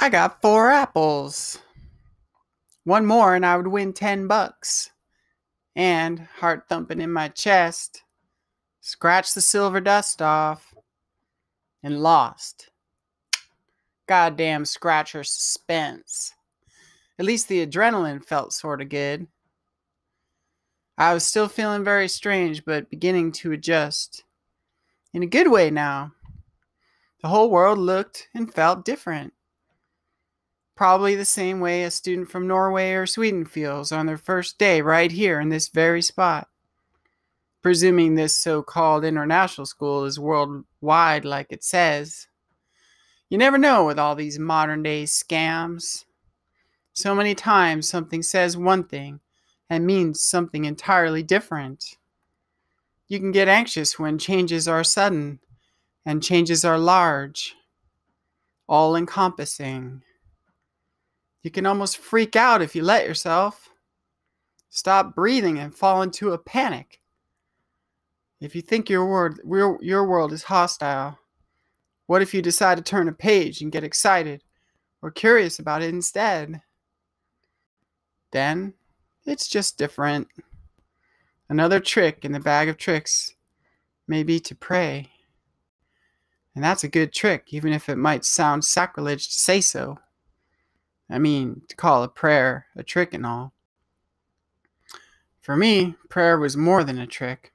I got 4 apples. One more and I would win $10. And, heart thumping in my chest, scratched the silver dust off and lost. Goddamn scratcher suspense. At least the adrenaline felt sorta good. I was still feeling very strange, but beginning to adjust. In a good way now. The whole world looked and felt different. Probably the same way a student from Norway or Sweden feels on their first day right here in this very spot. Presuming this so-called international school is worldwide like it says. You never know with all these modern-day scams. So many times something says one thing and means something entirely different. You can get anxious when changes are sudden and changes are large, all-encompassing. You can almost freak out if you let yourself. Stop breathing and fall into a panic. If you think your world is hostile, what if you decide to turn a page and get excited or curious about it instead? Then it's just different. Another trick in the bag of tricks may be to pray. And that's a good trick, even if it might sound sacrilege to say so. I mean, to call a prayer a trick and all. For me, prayer was more than a trick.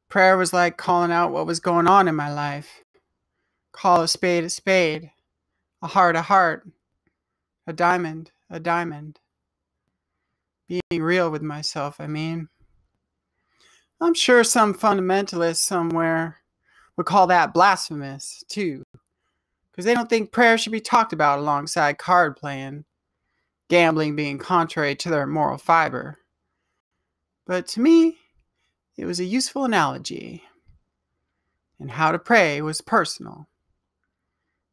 Prayer was like calling out what was going on in my life. Call a spade, a heart, a diamond. Being real with myself, I mean. I'm sure some fundamentalist somewhere would call that blasphemous, too. Because they don't think prayer should be talked about alongside card playing, gambling being contrary to their moral fiber. But to me, it was a useful analogy. And how to pray was personal.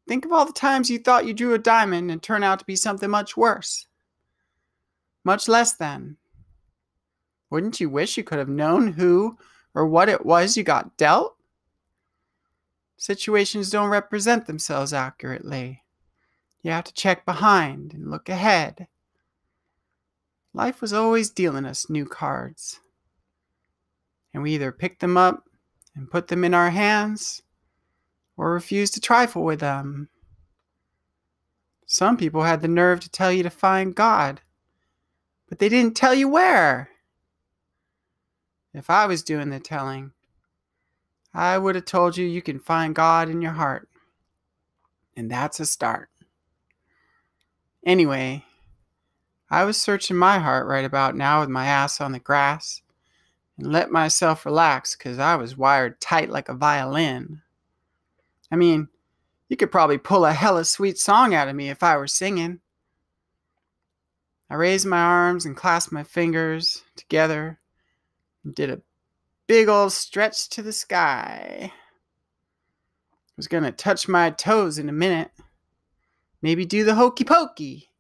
Think of all the times you thought you drew a diamond and turned out to be something much worse. Much less than. Wouldn't you wish you could have known who or what it was you got dealt? Situations don't represent themselves accurately. You have to check behind and look ahead. Life was always dealing us new cards. And we either pick them up and put them in our hands, or refuse to trifle with them. Some people had the nerve to tell you to find God, but they didn't tell you where. If I was doing the telling, I would have told you can find God in your heart. And that's a start. Anyway, I was searching my heart right about now with my ass on the grass and let myself relax because I was wired tight like a violin. I mean, you could probably pull a hella sweet song out of me if I were singing. I raised my arms and clasped my fingers together and did a big old stretch to the sky. I was gonna touch my toes in a minute. Maybe do the hokey pokey.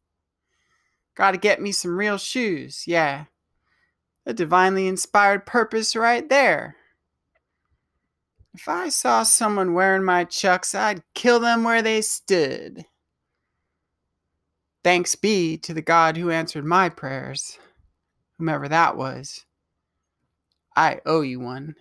Gotta get me some real shoes, yeah. A divinely inspired purpose right there. If I saw someone wearing my chucks, I'd kill them where they stood. Thanks be to the God who answered my prayers, whomever that was. I owe you one.